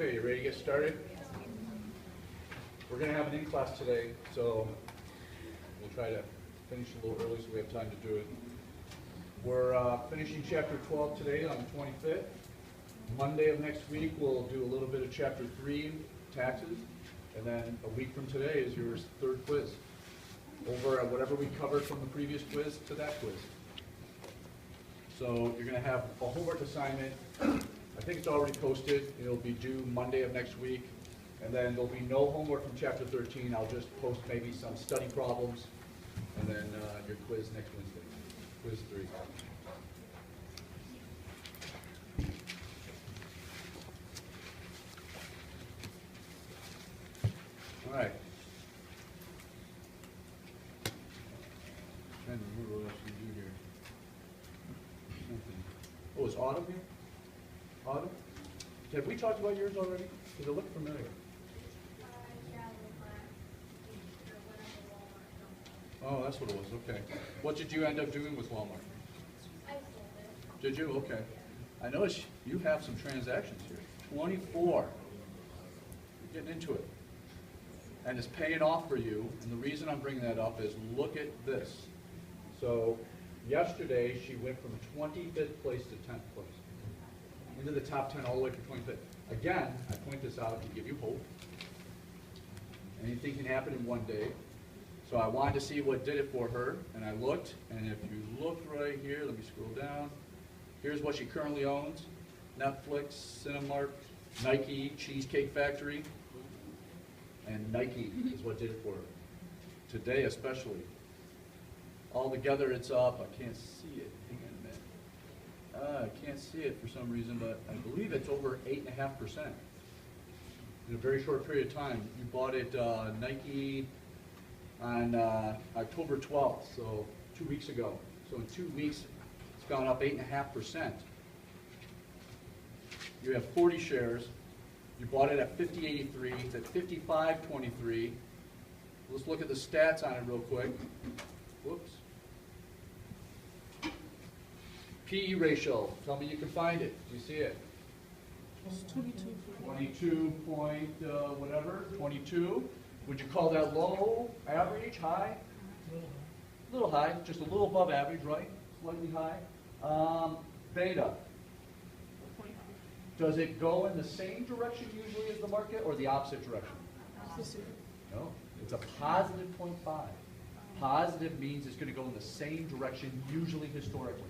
Okay, you ready to get started? We're going to have an in-class today, so we'll try to finish a little early so we have time to do it. We're finishing chapter 12 today on the 25th. Monday of next week we'll do a little bit of chapter 3, taxes, and then a week from today is your third quiz. Over at whatever we covered from the previous quiz to that quiz. So you're going to have a homework assignment. I think it's already posted. It'll be due Monday of next week. And then there'll be no homework from chapter 13. I'll just post maybe some study problems. And then your quiz next Wednesday. Quiz 3. All right. Trying to remember what else we do here. Something. Oh, is Autumn here? Autumn? Have we talked about yours already? Does it look familiar? Oh, that's what it was. Okay. What did you end up doing with Walmart? I sold it. Did you? Okay. I noticed you have some transactions here. 24. You're getting into it. And it's paying off for you. And the reason I'm bringing that up is look at this. So yesterday she went from 25th place to 10th place. Into the top 10 all the way to 25th. Again, I point this out to give you hope. Anything can happen in one day. So I wanted to see what did it for her, and I looked, and if you look right here, let me scroll down. Here's what she currently owns. Netflix, Cinemark, Nike, Cheesecake Factory, and Nike is what did it for her. Today especially. Altogether it's up, I can't see it, hang on a minute. I can't see it for some reason, but I believe it's over 8.5%. In a very short period of time. You bought it, Nike, on October 12th, so 2 weeks ago. So in 2 weeks, it's gone up 8.5%. You have 40 shares. You bought it at 50.83. It's at 55.23. Let's look at the stats on it real quick. Whoops. PE ratio. Tell me you can find it. Do you see it? 22 point whatever. 22. Would you call that low, average, high? A little high, just a little above average, right? Slightly high. Beta. Does it go in the same direction usually as the market or the opposite direction? No, it's a positive 0.5. Positive means it's going to go in the same direction usually historically.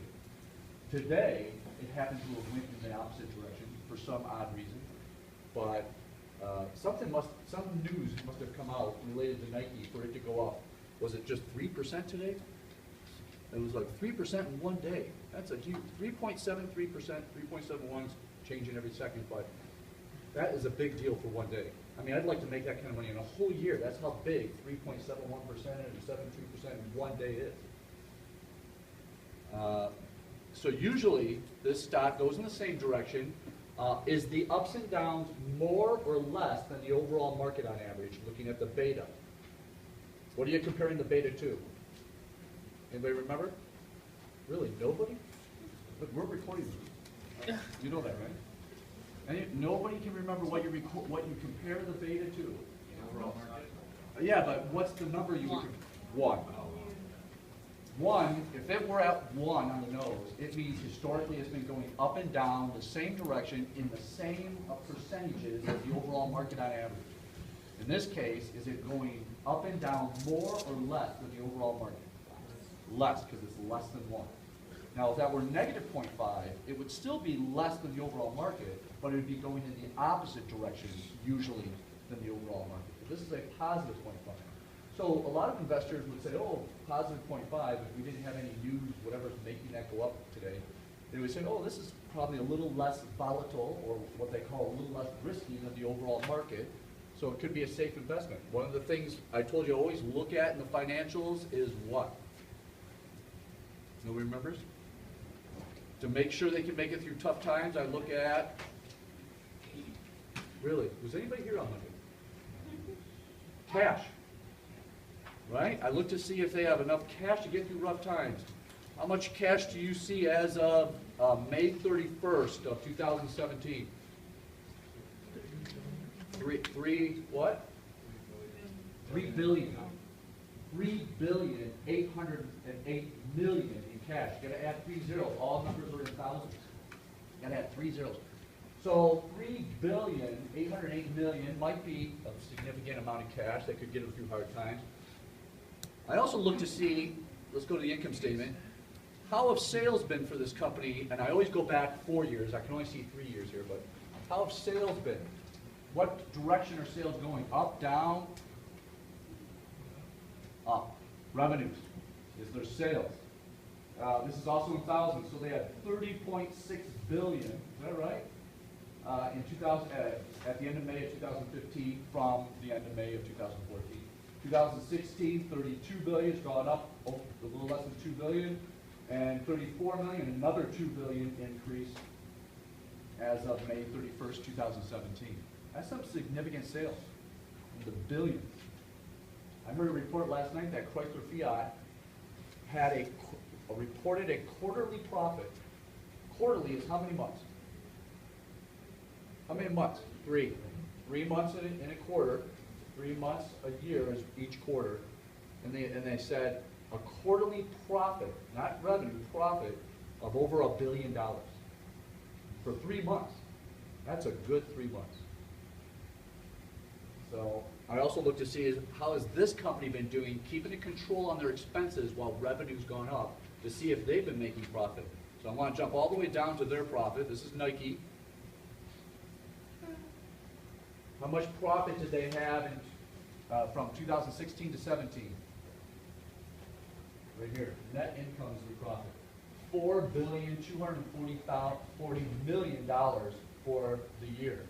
Today, it happened to have went in the opposite direction for some odd reason, but some news must have come out related to Nike for it to go up. Was it just 3% today? It was like 3% in one day. That's a huge 3.73%, 3.71 is changing every second, but that is a big deal for one day. I mean, I'd like to make that kind of money in a whole year. That's how big 3.71% or 73% in one day is. So usually this stock goes in the same direction. Is the ups and downs more or less than the overall market on average, looking at the beta? What are you comparing the beta to? Anybody remember? Really, nobody? But we're recording this. You know that, right? Nobody can remember what you compare the beta to? Overall market. Yeah, but what's the number you would compare? 1. 1, if it were at 1 on the nose, it means historically it's been going up and down the same direction in the same percentages as the overall market on average. In this case, is it going up and down more or less than the overall market? Less, because it's less than 1. Now, if that were negative 0.5, it would still be less than the overall market, but it would be going in the opposite direction, usually, than the overall market. But this is a positive 0.5. So a lot of investors would say, oh, positive 0.5, if we didn't have any news, whatever's making that go up today, they would say, oh, this is probably a little less volatile, or what they call a little less risky than the overall market, so it could be a safe investment. One of the things I told you always look at in the financials is what? Nobody remembers? To make sure they can make it through tough times, I look at, really, was anybody here on Monday? Cash. Right? I look to see if they have enough cash to get through rough times. How much cash do you see as of May 31st of 2017? Three what? 3 billion. 3,808,000,000 in cash. You gotta add 3 zeros. All numbers are in thousands. You gotta add 3 zeros. So 3,808,000,000 might be a significant amount of cash that could get them through hard times. I also look to see, let's go to the income statement. How have sales been for this company? And I always go back 4 years. I can only see 3 years here, but how have sales been? What direction are sales going? Up, down? Up. Revenues is their sales. This is also in thousands, so they had 30.6 billion. Is that right? In 2000, at the end of May of 2015, from the end of May of 2014. 2016, 32 billion. It's gone up a little less than 2 billion, and 34 million. Another 2 billion increase as of May 31st, 2017. That's some significant sales in the billions. I heard a report last night that Chrysler Fiat had reported a quarterly profit. Quarterly is how many months? How many months? 3. 3 months in a quarter. 3 months a year is each quarter. And they said a quarterly profit, not revenue, profit of over $1 billion for 3 months. That's a good 3 months. So I also look to see how has this company been doing, keeping a control on their expenses while revenue's gone up, to see if they've been making profit. So I want to jump all the way down to their profit. This is Nike. How much profit did they have from 2016 to 17? Right here, net income is the profit. $4,240,000,000 for the year.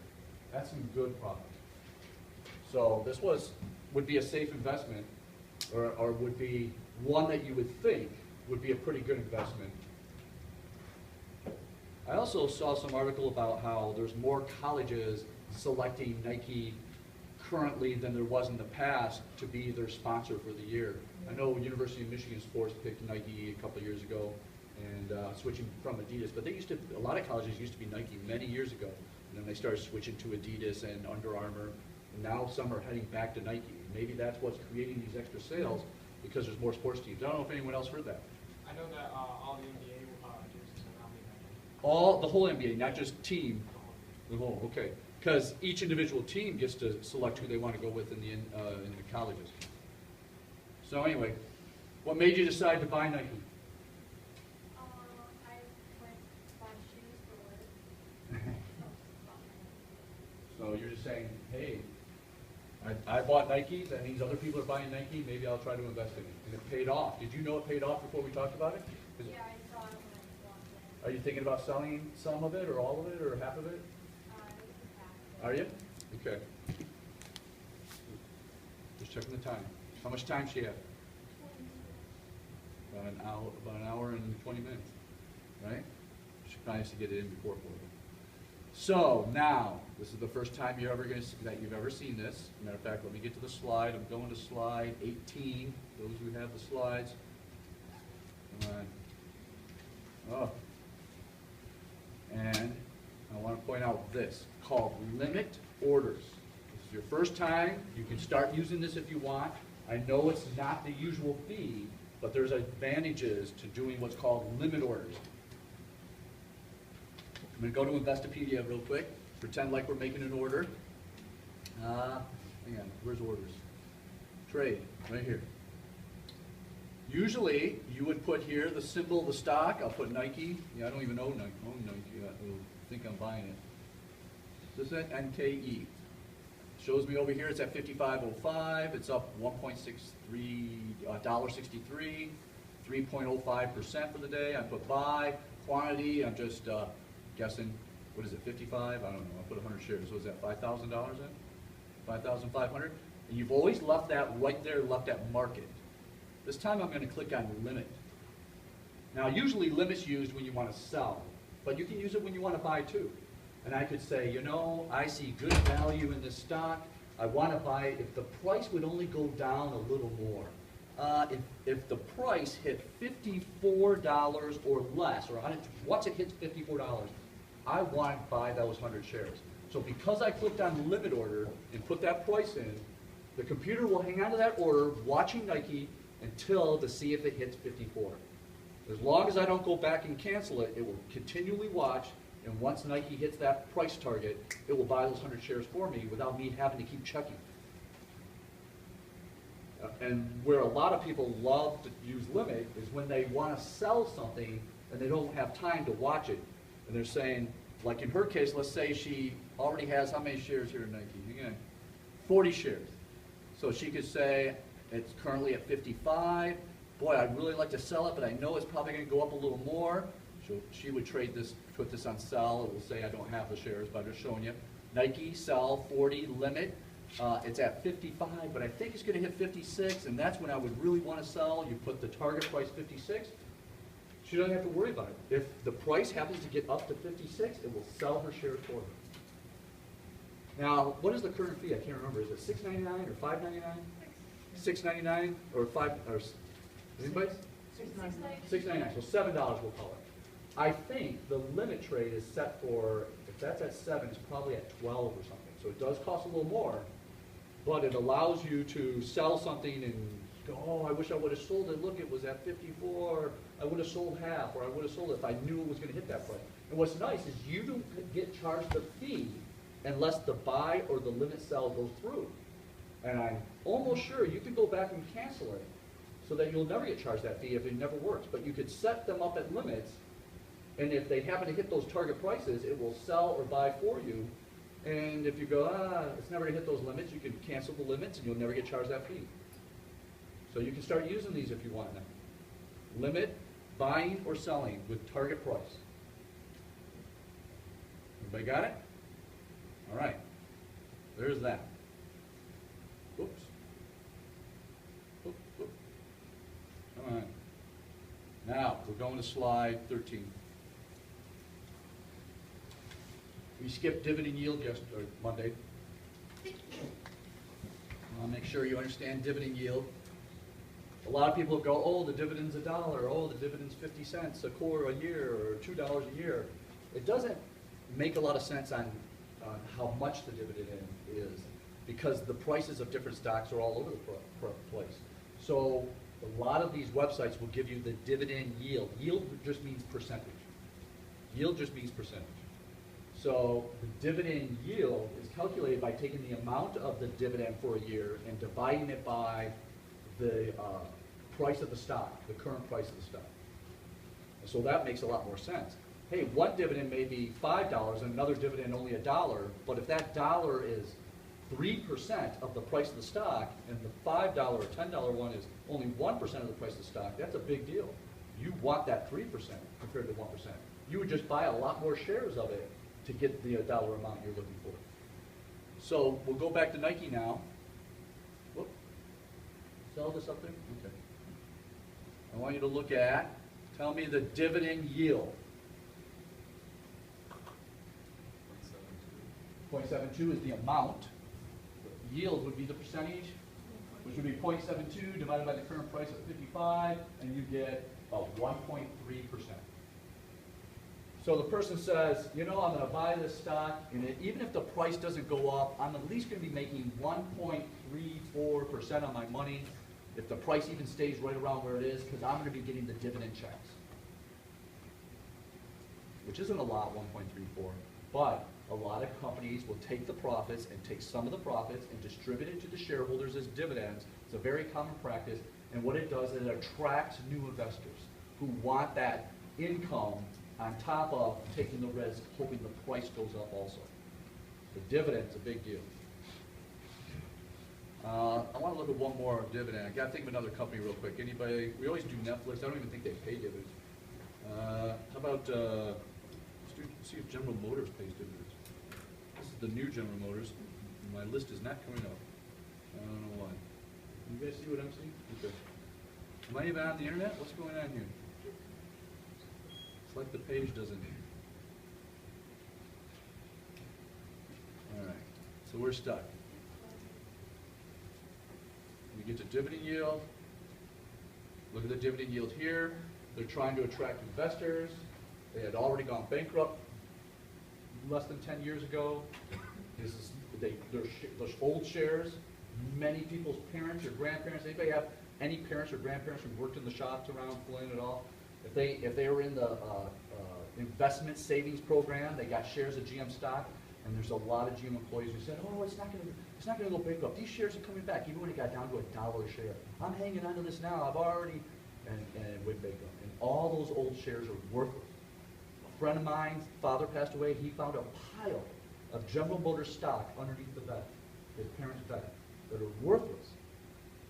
That's some good profit. So this would be a safe investment, or would be one that you would think would be a pretty good investment. I also saw some article about how there's more colleges selecting Nike currently than there was in the past to be their sponsor for the year. I know University of Michigan Sports picked Nike a couple of years ago, and switching from Adidas, but a lot of colleges used to be Nike many years ago, and then they started switching to Adidas and Under Armour, and now some are heading back to Nike. Maybe that's what's creating these extra sales, because there's more sports teams. I don't know if anyone else heard that. I know that all the NBA jerseys are now made by Nike. The whole NBA, not just team. The whole, okay. Because each individual team gets to select who they want to go with in the colleges. So anyway, what made you decide to buy Nike? I went to buy shoes for work. So you're just saying, hey, I bought Nike, that means other people are buying Nike, maybe I'll try to invest in it. And it paid off. Did you know it paid off before we talked about it? Yeah, I saw it when I walked in. Are you thinking about selling some of it, or all of it, or half of it? It was a Are you? Okay. Just checking the time. How much time she have? About an hour and 20 minutes, right? She probably has to get it in before 4. So now, this is the first time you've ever seen this. Matter of fact, let me get to the slide. I'm going to slide 18. Those who have the slides. All right. Oh. And I want to point out this, called limit orders. This is your first time. You can start using this if you want. I know it's not the usual fee, but there's advantages to doing what's called limit orders. I'm going to go to Investopedia real quick, pretend like we're making an order. Hang on, where's orders? Trade, right here. Usually, you would put here the symbol of the stock. I'll put Nike. Yeah, I don't even own Nike. I think I'm buying it. This is NKE. Shows me over here it's at 55.05. It's up $1.63, 3.05% for the day. I put buy. Quantity, I'm just guessing, what is it, 55? I don't know. I put 100 shares. So is that $5,000 in? 5,500? And you've always left that right there, left at market. This time I'm going to click on limit. Now usually limit's used when you want to sell, but you can use it when you want to buy too. And I could say, you know, I see good value in this stock. I want to buy it if the price would only go down a little more. If the price hit $54 or less, or once it hits $54, I want to buy those 100 shares. So because I clicked on the limit order and put that price in, the computer will hang on to that order, watching Nike until to see if it hits 54. As long as I don't go back and cancel it, it will continually watch, and once Nike hits that price target, it will buy those 100 shares for me without me having to keep checking. And where a lot of people love to use limit is when they want to sell something and they don't have time to watch it. And they're saying, like in her case, let's say she already has how many shares here in Nike? Again, 40 shares. So she could say, it's currently at 55. Boy, I'd really like to sell it, but I know it's probably going to go up a little more. So she would trade this, put this on sell. It will say I don't have the shares, but I'm just showing you. Nike, sell, 40, limit. It's at 55, but I think it's going to hit 56, and that's when I would really want to sell. You put the target price 56. She doesn't have to worry about it. If the price happens to get up to 56, it will sell her shares for her. Now, what is the current fee? I can't remember. Is it $6.99 or $5.99? $6.99 or $5? Or anybody? $6.99. So $7 we'll call it. I think the limit trade is set for, if that's at 7, it's probably at 12 or something. So it does cost a little more, but it allows you to sell something and go, oh, I wish I would have sold it. Look, it was at 54. I would have sold half, or I would have sold it if I knew it was going to hit that price. And what's nice is you don't get charged a fee unless the buy or the limit sell goes through. And I'm almost sure you could go back and cancel it so that you'll never get charged that fee if it never works. But you could set them up at limits, and if they happen to hit those target prices, it will sell or buy for you. And if you go, it's never going to hit those limits, you can cancel the limits and you'll never get charged that fee. So you can start using these if you want now. Limit, buying or selling with target price. Everybody got it? All right. There's that. Oops. Oop, oop. Come on. Now, we're going to slide 13. We skipped dividend yield yesterday, Monday. I'll make sure you understand dividend yield. A lot of people go, oh, the dividend's $1, oh, the dividend's 50 cents a quarter a year, or $2 a year. It doesn't make a lot of sense on how much the dividend is, because the prices of different stocks are all over the place. So a lot of these websites will give you the dividend yield. Yield just means percentage. Yield just means percentage. So the dividend yield is calculated by taking the amount of the dividend for a year and dividing it by the price of the stock, the current price of the stock. So that makes a lot more sense. Hey, one dividend may be $5 and another dividend only $1, but if that dollar is 3% of the price of the stock and the $5 or $10 one is only 1% of the price of the stock, that's a big deal. You want that 3% compared to 1%. You would just buy a lot more shares of it to get the dollar amount you're looking for. So we'll go back to Nike now. Whoop. Sell this up there? Okay. I want you to look at, tell me the dividend yield. 0.72 is the amount. The yield would be the percentage, which would be 0.72 divided by the current price of 55, and you get about 1.3%. So the person says, you know, I'm going to buy this stock, and even if the price doesn't go up, I'm at least going to be making 1.34% on my money if the price even stays right around where it is, because I'm going to be getting the dividend checks, which isn't a lot, 1.34, but a lot of companies will take the profits and take some of the profits and distribute it to the shareholders as dividends. It's a very common practice, and what it does is it attracts new investors who want that income on top of taking the risk, hoping the price goes up also. The dividend's a big deal. I want to look at one more dividend. I got to think of another company real quick. Anybody? We always do Netflix. I don't even think they pay dividends. How about, let's see if General Motors pays dividends. This is the new General Motors. My list is not coming up. I don't know why. You guys see what I'm seeing? Okay. Am I even on the internet? What's going on here? It's like the page doesn't. All right, so we're stuck. We get to dividend yield. Look at the dividend yield here. They're trying to attract investors. They had already gone bankrupt less than 10 years ago. This is, those old shares, many people's parents or grandparents, anybody have any parents or grandparents who worked in the shops around Flint at all? If they were in the investment savings program, they got shares of GM stock, and there's a lot of GM employees who said, oh, it's not gonna go bankrupt. These shares are coming back, even when it got down to $1 a share. I'm hanging on to this now, I've already, and it went bankrupt. And all those old shares are worthless. A friend of mine's father passed away, he found a pile of General Motors stock underneath the bed, his parents' bed, that are worthless,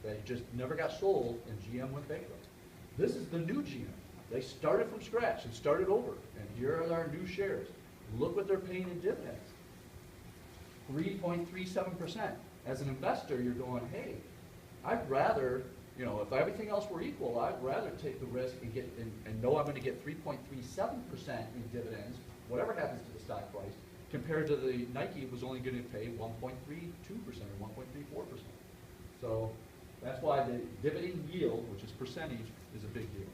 that just never got sold, and GM went bankrupt. This is the new GM. They started from scratch and started over, and here are our new shares. Look what they're paying in dividends. 3.37%. As an investor, you're going, hey, I'd rather, you know, if everything else were equal, I'd rather take the risk and get and know I'm going to get 3.37% in dividends, whatever happens to the stock price, compared to the Nike was only going to pay 1.32% or 1.34%. So that's why the dividend yield, which is percentage, is a big deal.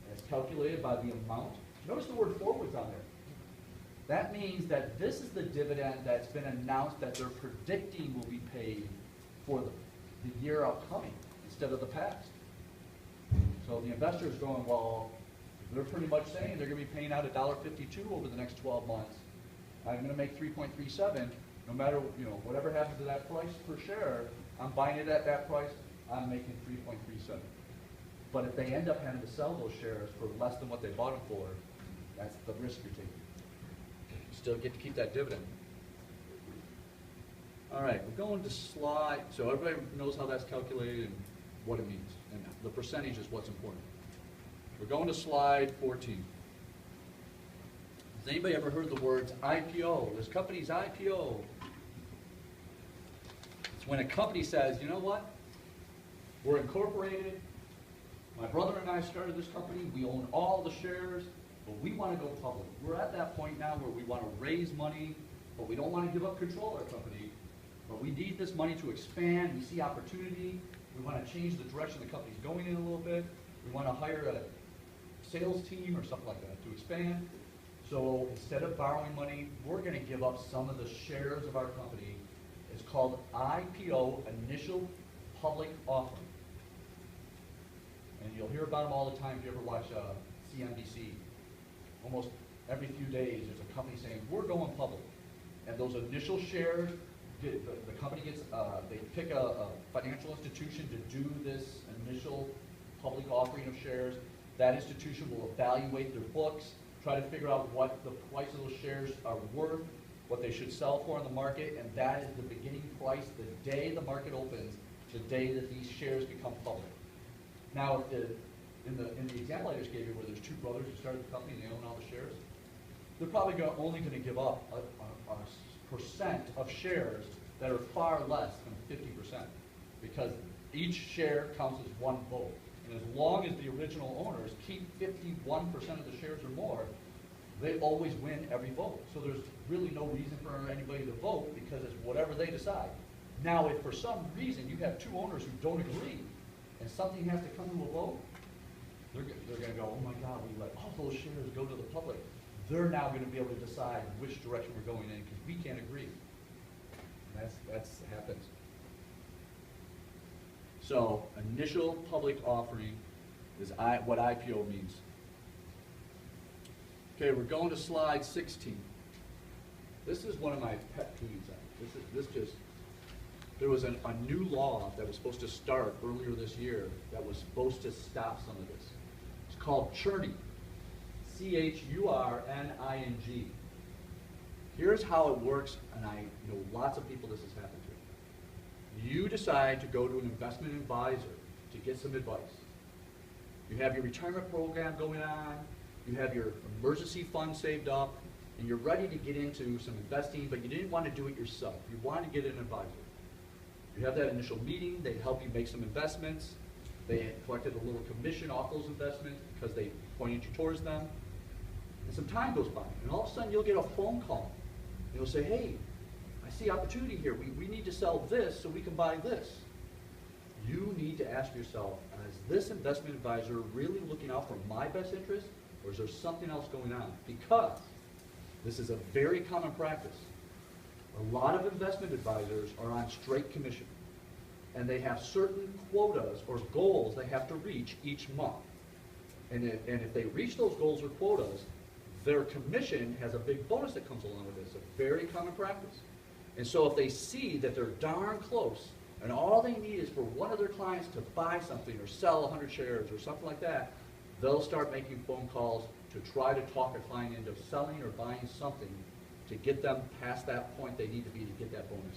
And it's calculated by the amount. Notice the word forwards on there. That means that this is the dividend that's been announced that they're predicting will be paid for the year upcoming instead of the past. So the investor is going, well, they're pretty much saying they're going to be paying out $1.52 over the next 12 months. I'm going to make 3.37. No matter, you know, whatever happens to that price per share, I'm buying it at that price, I'm making 3.37. But if they end up having to sell those shares for less than what they bought them for, that's the risk you're taking. You still get to keep that dividend. All right, we're going to slide, so everybody knows how that's calculated and what it means. And the percentage is what's important. We're going to slide 14. Has anybody ever heard the words IPO? This company's IPO. It's when a company says, you know what? We're incorporated. My brother and I started this company. We own all the shares, but we want to go public. We're at that point now where we want to raise money, but we don't want to give up control of our company. But we need this money to expand. We see opportunity. We want to change the direction the company's going in a little bit. We want to hire a sales team or something like that to expand. So instead of borrowing money, we're going to give up some of the shares of our company. It's called IPO, Initial Public Offering. And you'll hear about them all the time if you ever watch CNBC. Almost every few days there's a company saying, we're going public. And those initial shares, the company gets, they pick a financial institution to do this initial public offering of shares. That institution will evaluate their books, try to figure out what the price of those shares are worth, what they should sell for in the market, and that is the beginning price the day the market opens, the day that these shares become public. Now, in the example I just gave you, where there's two brothers who started the company and they own all the shares, they're probably only going to give up a percent of shares that are far less than 50%, because each share counts as one vote. And as long as the original owners keep 51% of the shares or more, they always win every vote. So there's really no reason for anybody to vote, because it's whatever they decide. Now, if for some reason you have two owners who don't agree, and something has to come to a vote, they're going to go, oh my God, we let all those shares go to the public. They're now going to be able to decide which direction we're going in, because we can't agree. And that's happens. So, initial public offering is what IPO means. Okay, we're going to slide 16. This is one of my pet peeves. There was a new law that was supposed to start earlier this year that was supposed to stop some of this. It's called churning. CHURNING. Here's how it works, and I know lots of people this has happened to. You decide to go to an investment advisor to get some advice. You have your retirement program going on, you have your emergency fund saved up, and you're ready to get into some investing, but you didn't want to do it yourself. You wanted to get an advisor. You have that initial meeting, they help you make some investments, they collected a little commission off those investments because they pointed you towards them. And some time goes by, and all of a sudden you'll get a phone call. They'll say, hey, I see opportunity here. We need to sell this so we can buy this. You need to ask yourself, is this investment advisor really looking out for my best interest, or is there something else going on? Because This is a very common practice. A lot of investment advisors are on straight commission, and they have certain quotas or goals they have to reach each month. And if they reach those goals or quotas, their commission has a big bonus that comes along with this. A very common practice. And so if they see that they're darn close, and all they need is for one of their clients to buy something or sell 100 shares or something like that, they'll start making phone calls to try to talk a client into selling or buying something to get them past that point they need to be to get that bonus.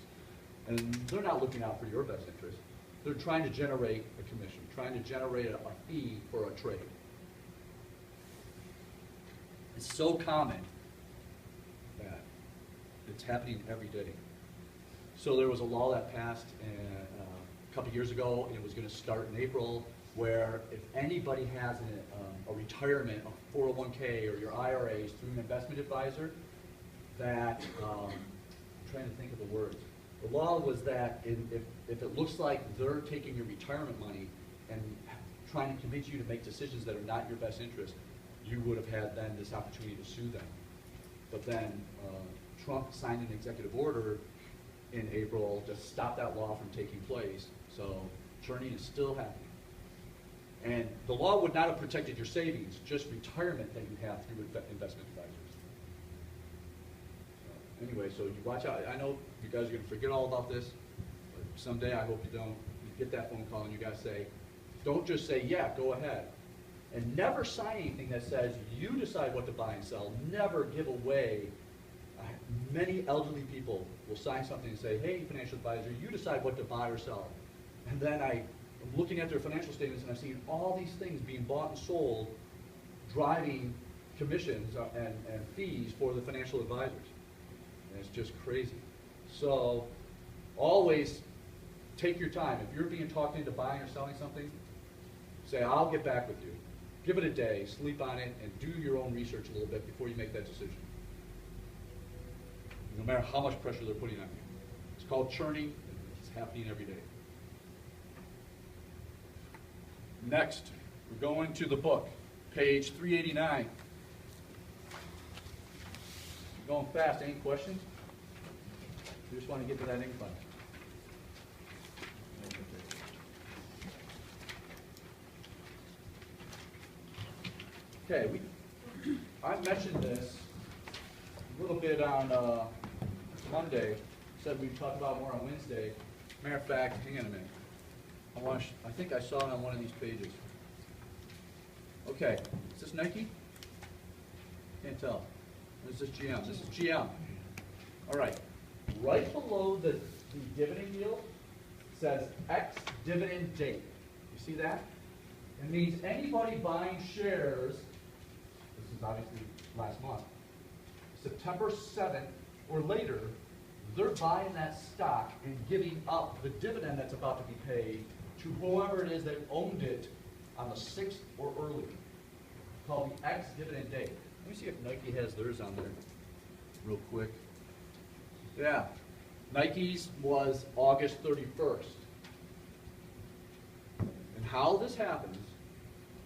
And they're not looking out for your best interest. They're trying to generate a commission, trying to generate a fee for a trade. It's so common that it's happening every day. So there was a law that passed a couple years ago, and it was going to start in April, where if anybody has a retirement, a 401k, or your IRAs through an investment advisor, that, I'm trying to think of the words. The law was that if it looks like they're taking your retirement money and trying to convince you to make decisions that are not in your best interest, you would have had then this opportunity to sue them. But then Trump signed an executive order in April to stop that law from taking place. So churning is still happening. And the law would not have protected your savings, just retirement that you have through investment advisors. So anyway, so you watch out. I know you guys are going to forget all about this, but someday I hope you don't. You get that phone call and you guys say, don't just say, yeah, go ahead. And never sign anything that says you decide what to buy and sell. Never give away. Many elderly people will sign something and say, hey, financial advisor, you decide what to buy or sell. And then I'm looking at their financial statements and I'm seeing all these things being bought and sold, driving commissions and fees for the financial advisors. And it's just crazy. So always take your time. If you're being talked into buying or selling something, say, I'll get back with you. Give it a day, sleep on it, and do your own research a little bit before you make that decision. No matter how much pressure they're putting on you. It's called churning. It's happening every day. Next, we're going to the book, page 389. We're going fast. Any questions? You just want to get to that ink fund. Okay, I mentioned this a little bit on Monday. Said we'd talk about more on Wednesday. Matter of fact, hang on a minute. I think I saw it on one of these pages. Okay, is this Nike? Can't tell. Or is this GM? This is GM. All right. Right below the dividend yield says X dividend date. You see that? It means anybody buying shares, this is obviously last month, September 7th or later, they're buying that stock and giving up the dividend that's about to be paid to whoever it is that owned it on the 6th or earlier, called the X dividend date. Let me see if Nike has theirs on there real quick. Yeah, Nike's was August 31st. And how this happens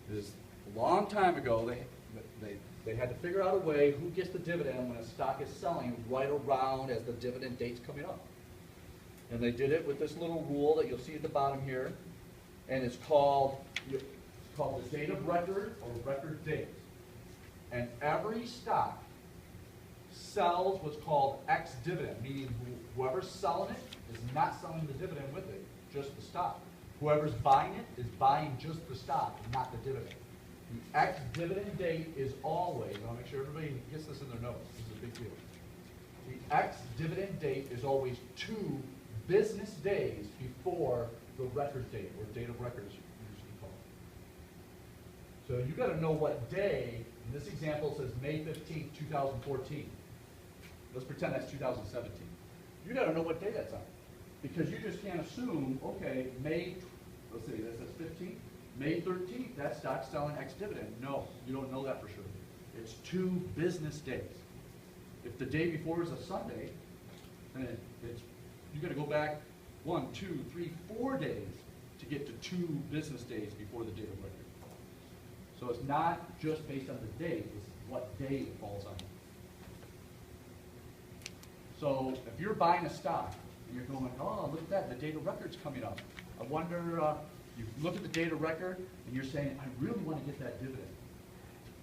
is a long time ago, they had to figure out a way who gets the dividend when a stock is selling right around as the dividend date's coming up. And they did it with this little rule that you'll see at the bottom here, and it's called the date of record or record date. And every stock sells what's called X dividend, meaning whoever's selling it is not selling the dividend with it, just the stock. Whoever's buying it is buying just the stock, not the dividend. The X dividend date is always, I want to make sure everybody gets this in their notes, this is a big deal. The X dividend date is always 2 business days before the record date, or date of record is usually called. So you got to know what day, in this example it says May 15th, 2014. Let's pretend that's 2017. You got to know what day that's on. Because you just can't assume, okay, let's see, that says 15th. May 13th, that stock's selling X dividend. No, you don't know that for sure. It's 2 business days. If the day before is a Sunday, then you got to go back 1, 2, 3, 4 days to get to 2 business days before the date of record. So it's not just based on the date, it's what day it falls on. So if you're buying a stock and you're going, oh, look at that, the date of record's coming up. I wonder, you look at the date of record and you're saying, I really want to get that dividend.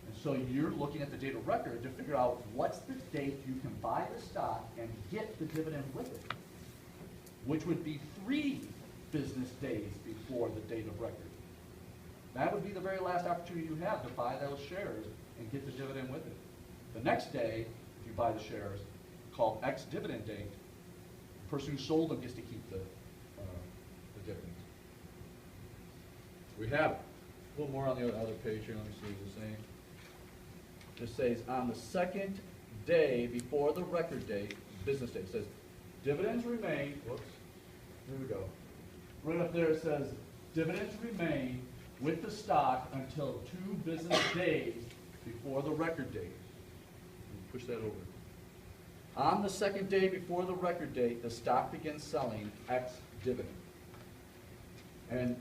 And so you're looking at the date of record to figure out what's the date you can buy the stock and get the dividend with it, which would be 3 business days before the date of record. That would be the very last opportunity you have to buy those shares and get the dividend with it. The next day, if you buy the shares, called ex-dividend date, the person who sold them gets to keep the dividends. We have a little more on the other page here. Let me see what it's saying. It says on the second day before the record date, business day, it says dividends remain, whoops, here we go. Right up there it says dividends remain with the stock until 2 business days before the record date. Push that over. On the second day before the record date, the stock begins selling ex-dividend. And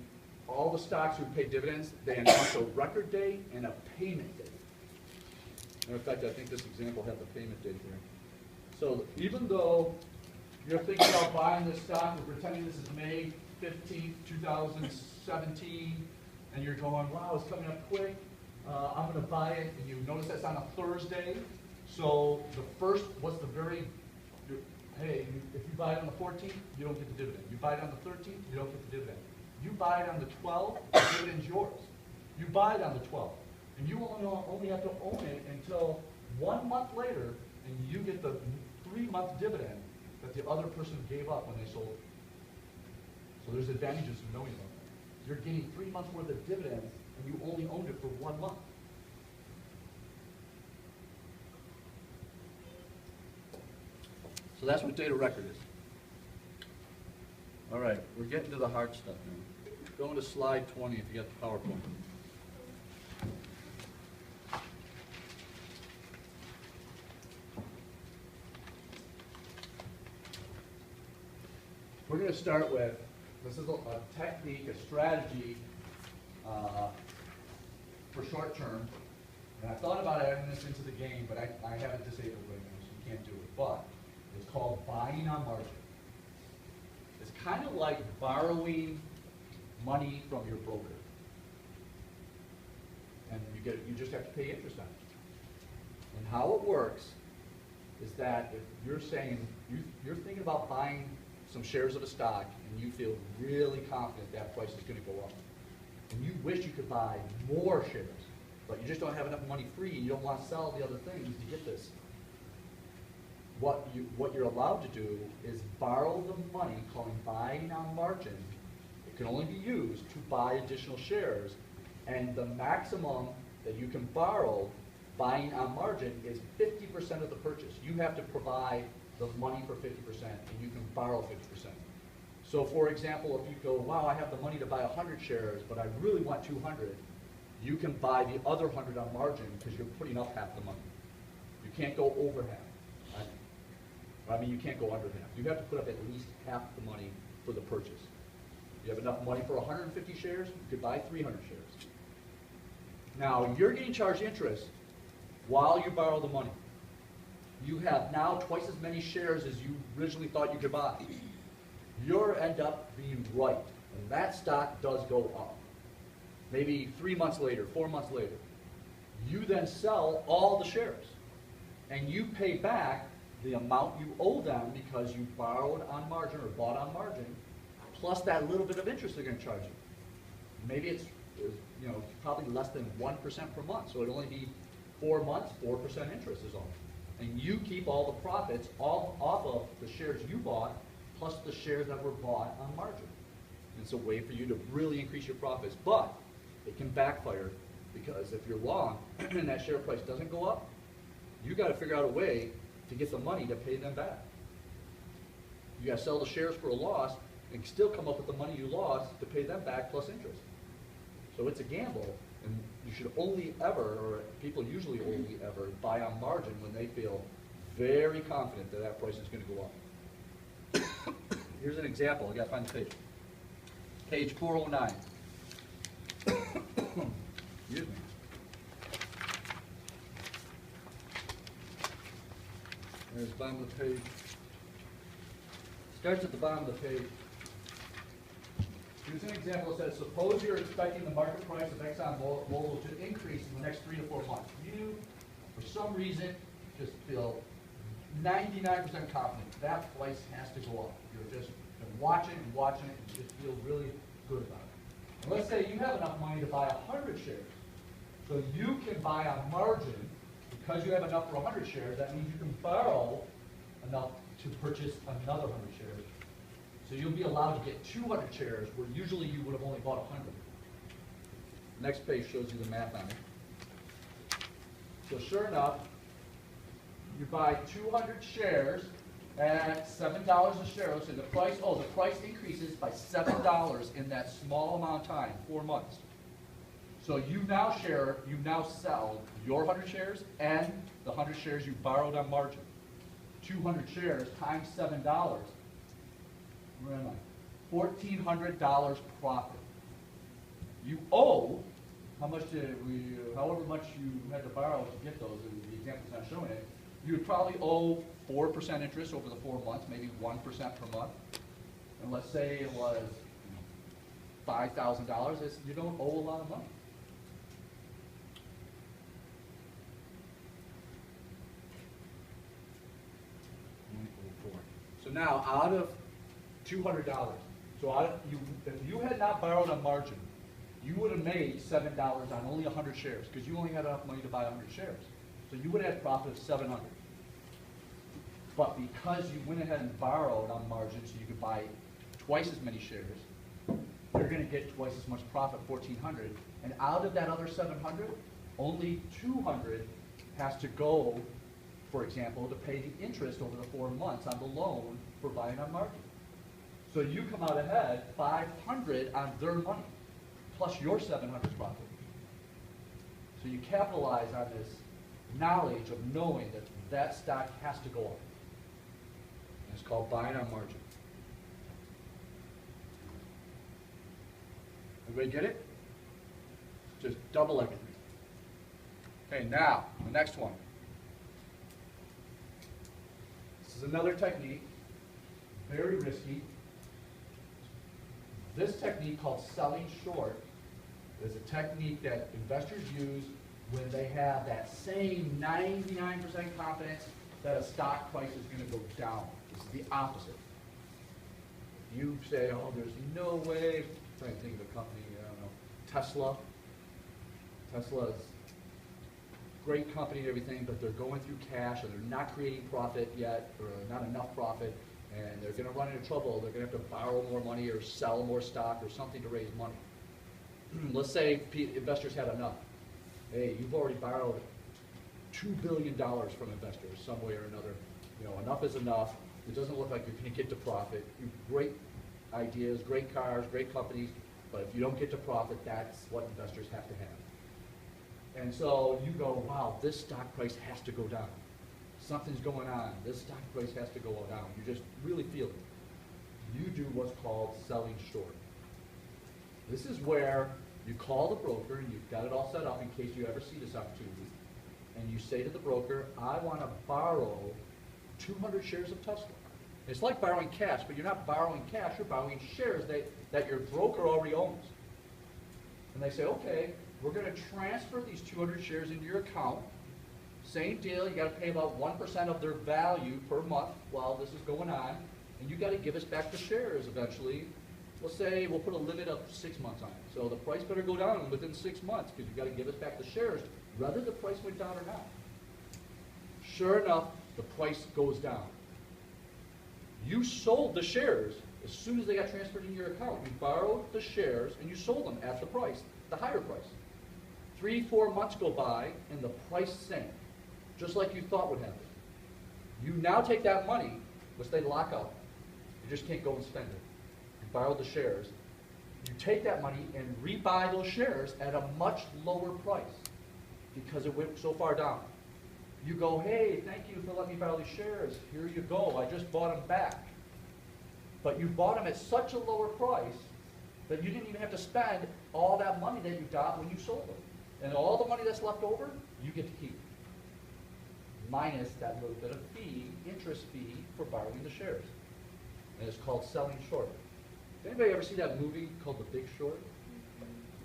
all the stocks who pay dividends, they announce a record date and a payment date. Matter of fact, I think this example had the payment date here. So even though you're thinking about buying this stock, we're pretending this is May 15th, 2017, and you're going, wow, it's coming up quick. I'm going to buy it, and you notice that's on a Thursday. So the first, hey, if you buy it on the 14th, you don't get the dividend. You buy it on the 13th, you don't get the dividend. You buy it on the 12th, the dividend's yours. You buy it on the 12th, and you only have to own it until 1 month later, and you get the 3-month dividend that the other person gave up when they sold it. So there's advantages to knowing about that. You're getting 3 months worth of dividends, and you only owned it for 1 month. So that's what data record is. All right, we're getting to the hard stuff now. Go into slide 20 if you got the PowerPoint. We're going to start with, this is a technique, a strategy for short term. And I thought about adding this into the game, but I have it disabled right now, so you can't do it. But it's called buying on margin. It's kind of like borrowing money from your broker. And you just have to pay interest on it. And how it works is that if you're saying, you're thinking about buying some shares of a stock and you feel really confident that price is going to go up. And you wish you could buy more shares, but you just don't have enough money free and you don't want to sell the other things to get this. What you're allowed to do is borrow the money, calling buying on margin. It can only be used to buy additional shares, and the maximum that you can borrow buying on margin is 50% of the purchase. You have to provide the money for 50%, and you can borrow 50%. So for example, if you go, wow, I have the money to buy 100 shares, but I really want 200, you can buy the other 100 on margin because you're putting up half the money. You can't go over half. I mean, you can't go under half. You have to put up at least half the money for the purchase. You have enough money for 150 shares, you could buy 300 shares. Now, you're getting charged interest while you borrow the money. You have now twice as many shares as you originally thought you could buy. You'll end up being right, and that stock does go up. Maybe 3 months later, 4 months later. You then sell all the shares, and you pay back the amount you owe them because you borrowed on margin or bought on margin, plus that little bit of interest they're going to charge you. Maybe it's probably less than 1% per month, so it'll only be 4 months, 4% interest is all. And you keep all the profits off of the shares you bought, plus the shares that were bought on margin. And it's a way for you to really increase your profits, but it can backfire because if you're long and that share price doesn't go up, you got to figure out a way to get the money to pay them back. You got to sell the shares for a loss and still come up with the money you lost to pay them back plus interest. So it's a gamble, and you should only ever, or people usually only ever, buy on margin when they feel very confident that that price is going to go up. Here's an example. I got to find the page. Page 409. Excuse me. There's the bottom of the page. Starts at the bottom of the page. Here's an example that says, suppose you're expecting the market price of ExxonMobil to increase in the next 3 to 4 months. You, for some reason, just feel 99% confident that price has to go up. You're just been watching and watching it, and you just feel really good about it. And let's say you have enough money to buy 100 shares. So you can buy on margin, because you have enough for 100 shares, that means you can borrow enough to purchase another 100 shares. So you'll be allowed to get 200 shares where usually you would have only bought 100. Next page shows you the math on it. So sure enough, you buy 200 shares at $7 a share. So the price increases by $7 in that small amount of time, 4 months. So you now sell your 100 shares and the 100 shares you borrowed on margin. 200 shares times $7. Where am I? $1,400 profit. You owe, however much you had to borrow to get those, and the example's not showing it, you would probably owe 4% interest over the 4 months, maybe 1% per month. And let's say it was $5,000, you don't owe a lot of money. So now, out of $200, if you had not borrowed on margin, you would have made $7 on only 100 shares, because you only had enough money to buy 100 shares. So you would have had profit of $700. But because you went ahead and borrowed on margin so you could buy twice as many shares, you're going to get twice as much profit, $1,400. And out of that other $700, only $200 has to go, for example, to pay the interest over the 4 months on the loan for buying on margin. So you come out ahead $500 on their money, plus your $700 profit. So you capitalize on this knowledge of knowing that that stock has to go up. And it's called buying on margin. Everybody get it? Just double everything. Okay, now, the next one. This is another technique, very risky. This technique called selling short is a technique that investors use when they have that same 99% confidence that a stock price is going to go down. It's the opposite. You say, oh, there's no way. I'm trying to think of a company, I don't know, Tesla. Tesla is a great company and everything, but they're going through cash and they're not creating profit yet, or not enough profit, and they're going to run into trouble. They're going to have to borrow more money or sell more stock or something to raise money. Let's say investors had enough. Hey, you've already borrowed $2 billion from investors some way or another. You know, enough is enough. It doesn't look like you're going to get to profit. Great ideas, great cars, great companies, but if you don't get to profit, that's what investors have to have. And so you go, wow, this stock price has to go down. Something's going on. This stock price has to go down. You just really feel it. You do what's called selling short. This is where you call the broker, and you've got it all set up in case you ever see this opportunity, and you say to the broker, I want to borrow 200 shares of Tesla. It's like borrowing cash, but you're not borrowing cash, you're borrowing shares that your broker already owns. And they say, okay, we're going to transfer these 200 shares into your account. Same deal, you got to pay about 1% of their value per month while this is going on, and you got to give us back the shares eventually. Let's say we'll put a limit of 6 months on it. So the price better go down within 6 months because you got to give us back the shares, whether the price went down or not. Sure enough, the price goes down. You sold the shares as soon as they got transferred into your account. You borrowed the shares and you sold them at the price, the higher price. 3, 4 months go by and the price sank, just like you thought would happen. You now take that money, which they lock up. You just can't go and spend it. You borrowed the shares. You take that money and rebuy those shares at a much lower price because it went so far down. You go, hey, thank you for letting me borrow these shares. Here you go. I just bought them back. But you bought them at such a lower price that you didn't even have to spend all that money that you got when you sold them. And all the money that's left over, you get to keep. Minus that little bit of fee, interest fee, for borrowing the shares. and it's called selling short. Anybody ever see that movie called The Big Short?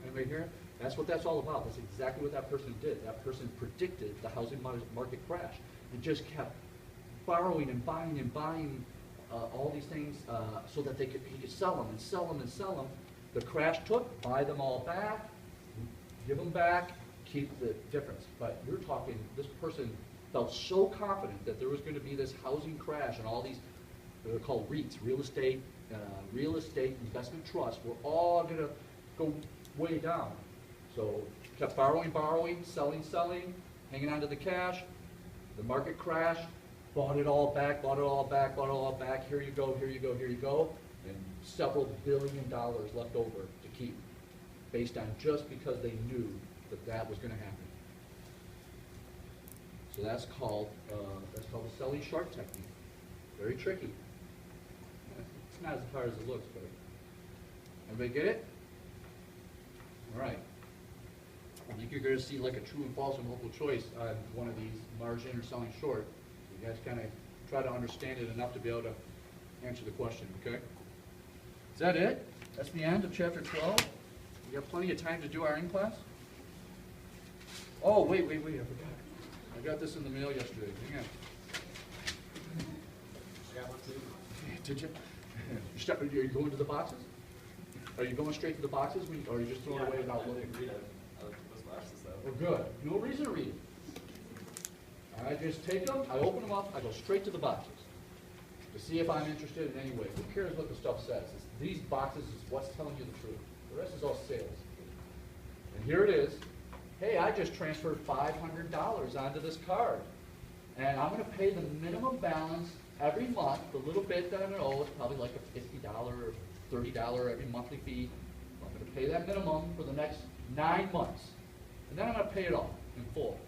Anybody here? That's what that's all about. That's exactly what that person did. That person predicted the housing market crash and just kept borrowing and buying all these things so that he could sell them and sell them and sell them. The crash took, buy them all back, give them back, keep the difference. But you're talking, this person felt so confident that there was going to be this housing crash and all these, they're called REITs, real estate investment trusts, were all going to go way down. So kept borrowing, selling, hanging on to the cash. The market crashed, bought it all back. Here you go. And several $1 billion left over to keep, based on just because they knew that was going to happen. So that's called the selling short technique. Very tricky. It's not as hard as it looks, but everybody get it? All right. I think you're going to see like a true and false and multiple choice on one of these, margin or selling short. You guys kind of try to understand it enough to be able to answer the question, okay? Is that it? That's the end of chapter 12? We got plenty of time to do our in-class? Oh, wait, I forgot. I got this in the mail yesterday. Hang on. Got one too. Did you? Are you going to the boxes? Are you going straight to the boxes, or are you just throwing it away without looking? Read it. Those boxes though. Well, good. No reason to read. I just take them, I open them up, I go straight to the boxes to see if I'm interested in any way. Who cares what the stuff says? These boxes is what's telling you the truth. The rest is all sales. And here it is. Hey, I just transferred $500 onto this card, and I'm going to pay the minimum balance every month. The little bit that I'm going to owe is probably like a $50 or $30 every monthly fee. I'm going to pay that minimum for the next 9 months, and then I'm going to pay it off in full.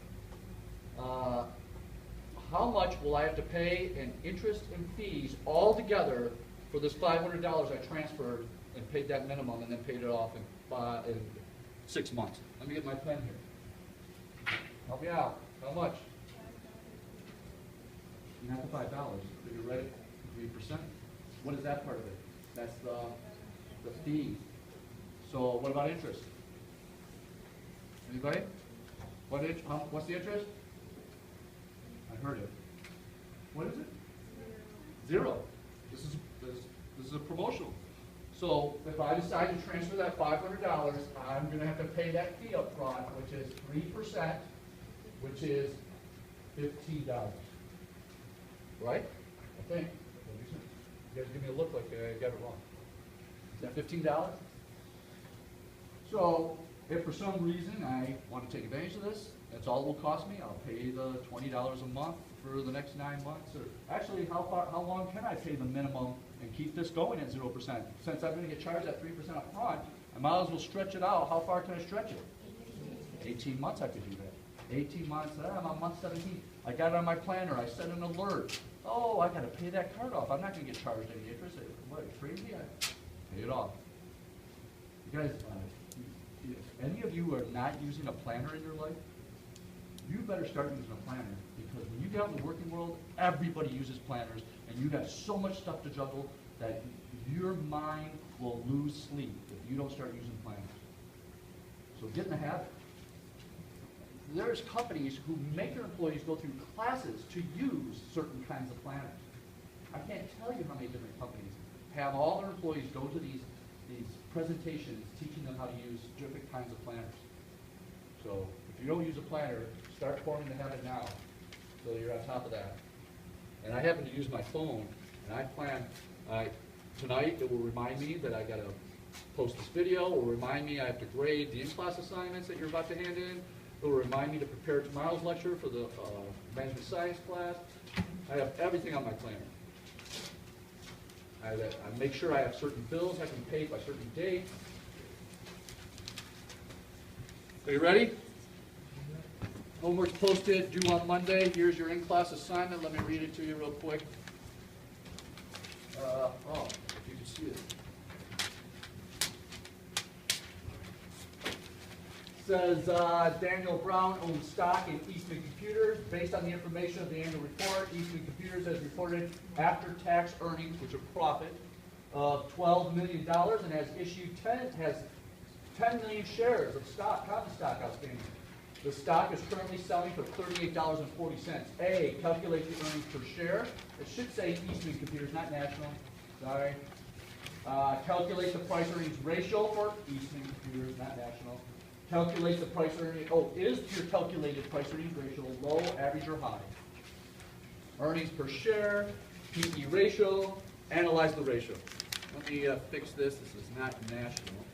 How much will I have to pay in interest and fees all together for this $500 I transferred and paid that minimum and then paid it off in 6 months? Let me get my pen here. Help me out. How much? Not the $5. Did you write it? 3%. What is that part of it? That's the fee. So what about interest? Anybody? What's the interest? I heard it. What is it? Zero. This is a promotional. So if I decide to transfer that $500, I'm going to have to pay that fee up front, which is 3%, which is $15. Right? I think. You guys give me a look like I got it wrong. Is that $15? So if for some reason I want to take advantage of this, that's all it will cost me. I'll pay the $20 a month for the next 9 months. Or actually, how long can I pay the minimum and keep this going at 0%? Since I'm going to get charged at 3% up front, I might as well stretch it out. How far can I stretch it? 18 months I could do that. 18 months, I'm on month 17. I got it on my planner. I set an alert. Oh, I got to pay that card off. I'm not going to get charged any interest. What, crazy? I pay it off. You guys, if any of you are not using a planner in your life, you better start using a planner, because when you get out in the working world, everybody uses planners, and you got so much stuff to juggle that your mind will lose sleep if you don't start using planners. So get in the habit. There's companies who make their employees go through classes to use certain kinds of planners. I can't tell you how many different companies have all their employees go to these presentations teaching them how to use different kinds of planners. So if you don't use a planner, start forming the habit now so you're on top of that. And I happen to use my phone, and I plan, tonight it will remind me that I got to post this video. It will remind me I have to grade the in-class assignments that you're about to hand in. It will remind me to prepare tomorrow's lecture for the management science class. I have everything on my planner. I make sure I have certain bills I can pay by certain dates. Are you ready? Homework's posted, due on Monday. Here's your in-class assignment. Let me read it to you real quick. If you can see it. Says Daniel Brown owns stock in Eastman Computers. Based on the information of the annual report, Eastman Computers has reported after-tax earnings, which are profit, of $12 million and has issued 10 million shares of stock, common stock outstanding. The stock is currently selling for $38.40. A, calculate the earnings per share. It should say Eastman Computers, not National. Sorry. Calculate the price earnings ratio for Eastman Computers, not National. Calculate the price earnings, is your calculated price earnings ratio low, average, or high? Earnings per share, PE ratio, analyze the ratio. Let me fix this. This is not National.